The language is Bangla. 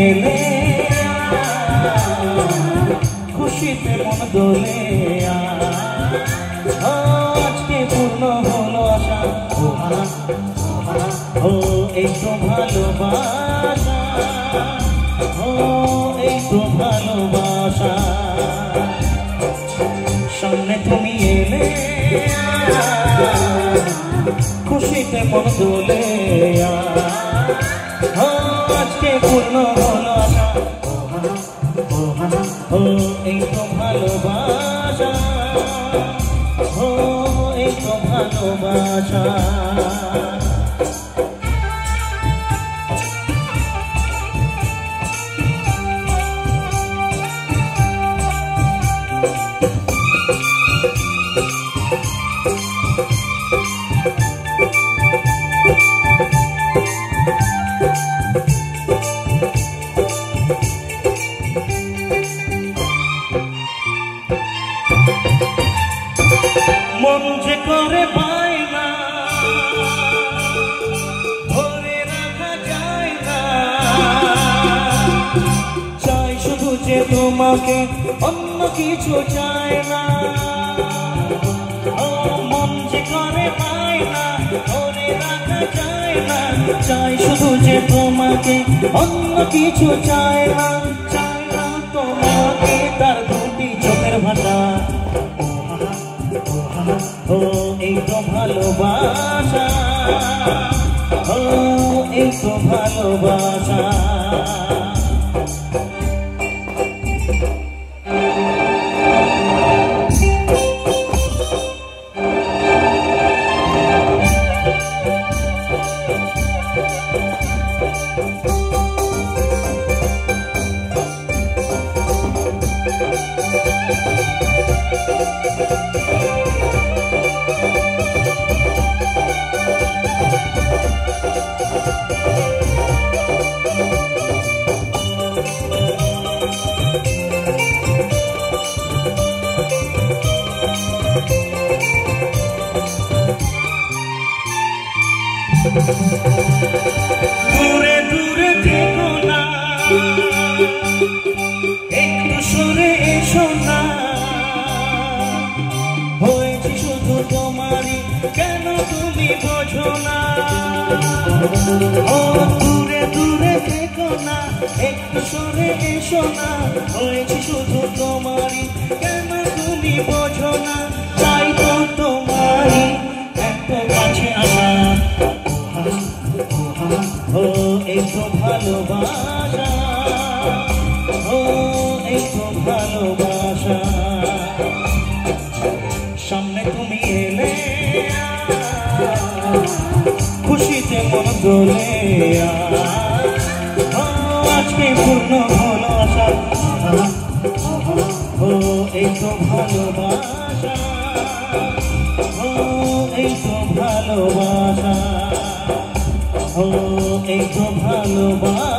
এলে খুশিতে মন দোলে আজকে পূর্ণ হলো আশা ও এই তো ভালোবাসা ও এই তো ভালোবাসা সামনে তুমি এলে খুশিতে মন দোলে আজকে পূর্ণ হলো আশা ও এই তো ভালোবাসা ও এই তো ভালোবাসা মন যে করে পায় না ধরে রাখা যায় না চাই শুধু যে তোমাকে অন্য কিছু চায় না মন যে করে পায় না ধরে রাখা যায় না চাই শুধু যে তোমাকে অন্য কিছু চায় না তোমাকে তার দুটি চোখের ভাষা ও এই তো ভালোবাসা ও এই তো ভালোবাসা দূরে দূরে থেকো না একটু সরে এসো না হয়েছি শুধু তোমারই কেন তুমি বোঝো না দূরে দূরে থেকো না একটু সরে এসো না হয়েছি শুধু তোমারই কেন তুমি বোঝো না চাই তো তোমারই এত কাছে আসা ও এই তো ভালোবাসা ও এই তো ভালোবাসা সামনে তুমি এলে খুশিতে মন দোলে আজকে পূর্ণ হলো আশা ও এই তো ভালোবাসা ও এই তো ভালোবাসা ও এই তো ভালোবাসা